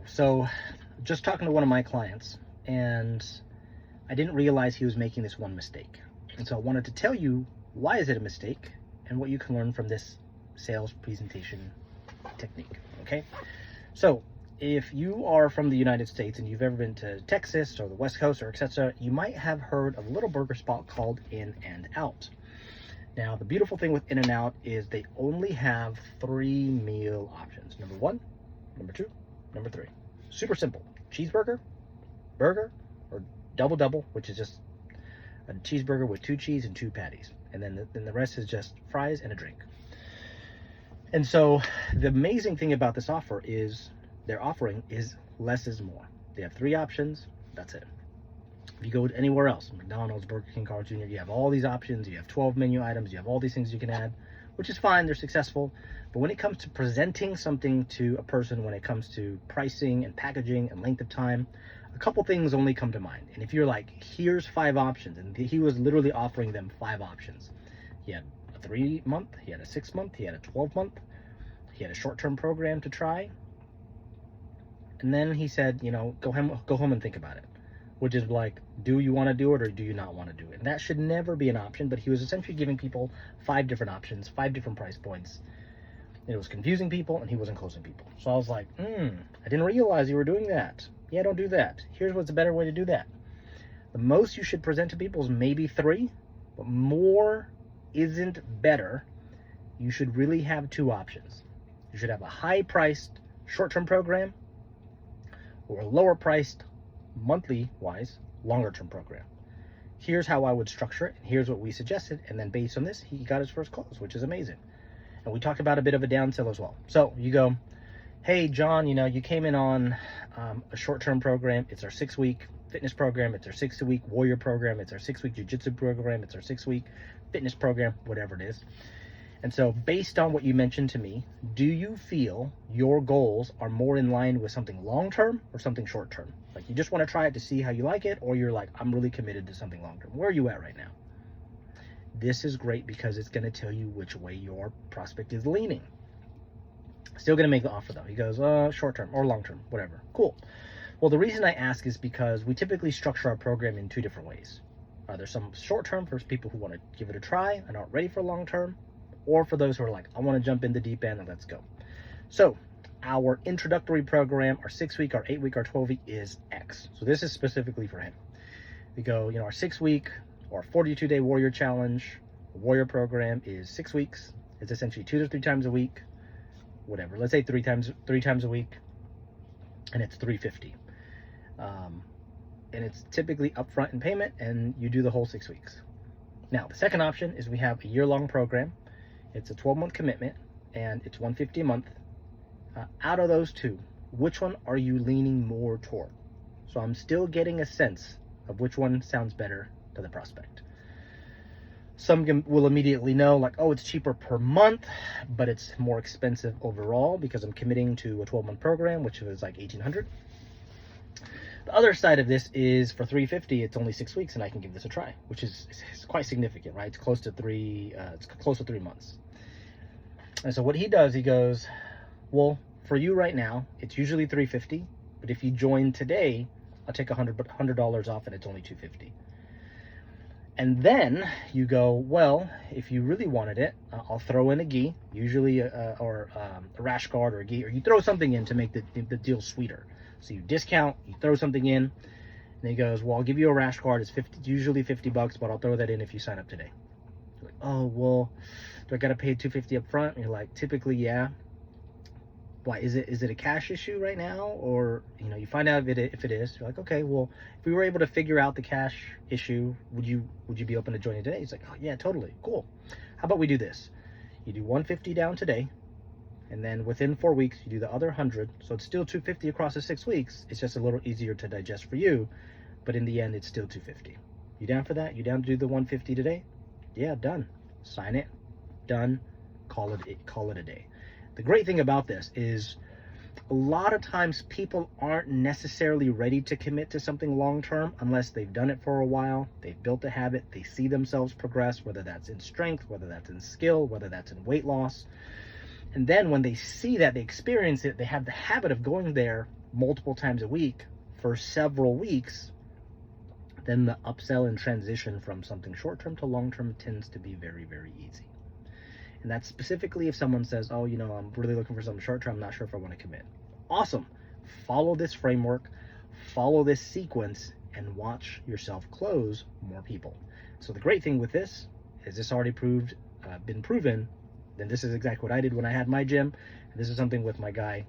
So just talking to one of my clients, and I didn't realize he was making this one mistake. And so I wanted to tell you why is it a mistake and what you can learn from this sales presentation technique, okay? So if you are from the United States and you've ever been to Texas or the West Coast or etc., you might have heard of a little burger spot called In-N-Out. Now, the beautiful thing with In-N-Out is they only have 3 meal options. Number 1, number 2, number 3. Super simple. Cheeseburger, burger, or double, which is just a cheeseburger with 2 cheese and 2 patties. And then the rest is just fries and a drink. And so the amazing thing about this offer is their offering is less is more. They have 3 options. That's it. If you go anywhere else, McDonald's, Burger King, Carl's Jr., you have all these options. You have 12 menu items. You have all these things you can add, which is fine. They're successful. But when it comes to presenting something to a person, when it comes to pricing and packaging and length of time, a couple things only come to mind. And if you're like, here's 5 options, and he was literally offering them 5 options. He had a 3-month, he had a 6-month, he had a 12-month, he had a short-term program to try. And then he said, go home and think about it. Which is like, do you want to do it or do you not want to do it? And that should never be an option, but he was essentially giving people 5 different options, 5 different price points. And it was confusing people and he wasn't closing people. So I was like, I didn't realize you were doing that. Yeah, don't do that. Here's what's a better way to do that. The most you should present to people is maybe 3, but more isn't better. You should really have 2 options. You should have a high-priced short-term program or a lower-priced monthly wise longer term program. Here's how I would structure it, and here's what we suggested, and then based on this he got his first close, which is amazing. And we talked about a bit of a down sell as well. So you go, hey John, you came in on a short-term program. It's our 6-week fitness program, it's our 6-week warrior program, it's our 6-week jiu-jitsu program, it's our 6-week fitness program, whatever it is. And so based on what you mentioned to me, do you feel your goals are more in line with something long-term or something short-term? Like you just want to try it to see how you like it, or you're like, I'm really committed to something long-term. Where are you at right now? This is great because it's going to tell you which way your prospect is leaning. Still going to make the offer though. He goes, short-term or long-term, whatever. Cool. Well, the reason I ask is because we typically structure our program in 2 different ways. There's some short-term for people who want to give it a try and aren't ready for long-term, or for those who are like, I want to jump in the deep end and let's go. So our introductory program, our 6-week, our 8-week, our 12-week is X. So this is specifically for him. We go, our 6-week or 42-day warrior challenge, warrior program is 6 weeks. It's essentially 2 to 3 times a week, whatever. Let's say 3 times a week, and it's $350. And it's typically upfront in payment, and you do the whole 6 weeks. Now, the second option is we have a year-long program. It's a 12-month commitment, and it's $150 a month. Out of those 2, which one are you leaning more toward? So I'm still getting a sense of which one sounds better to the prospect. Some will immediately know, like, oh, it's cheaper per month, but it's more expensive overall because I'm committing to a 12-month program, which is like $1,800. The other side of this is for $350, it's only 6 weeks, and I can give this a try, which is quite significant, right? It's close to 3 months. And so what he does, he goes, well, for you right now, it's usually $350, but if you join today, I'll take $100 off, and it's only $250. And then you go, well, if you really wanted it, I'll throw in a gi, usually a rash guard or a gi, or you throw something in to make the deal sweeter. So you discount, you throw something in, and he goes, well, I'll give you a rash guard. It's usually $50, but I'll throw that in if you sign up today. You're like, oh, well, do I got to pay $250 up front? And you're like, typically, yeah. Why, is it a cash issue right now? Or, you find out if it is. You're like, okay, well, if we were able to figure out the cash issue, would you be open to joining today? He's like, oh, yeah, totally. Cool. How about we do this? You do $150 down today, and then within 4 weeks, you do the other 100. So it's still $250 across the 6 weeks. It's just a little easier to digest for you. But in the end, it's still $250. You down for that? You down to do the $150 today? Yeah, done. Sign it. Done. Call it a day. The great thing about this is a lot of times people aren't necessarily ready to commit to something long-term unless they've done it for a while, they've built a habit, they see themselves progress, whether that's in strength, whether that's in skill, whether that's in weight loss. And then when they see that, they experience it, they have the habit of going there multiple times a week for several weeks, then the upsell and transition from something short-term to long-term tends to be very, very easy. And that's specifically if someone says, oh, I'm really looking for something short-term, I'm not sure if I want to commit. Awesome. Follow this framework, follow this sequence, and watch yourself close more people. So the great thing with this is this already been proven. Then this is exactly what I did when I had my gym. And this is something with my guy,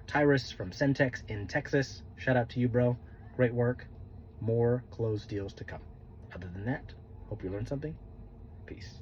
Tyrus from Centex in Texas. Shout out to you, bro. Great work. More closed deals to come. Other than that, hope you learned something. Peace.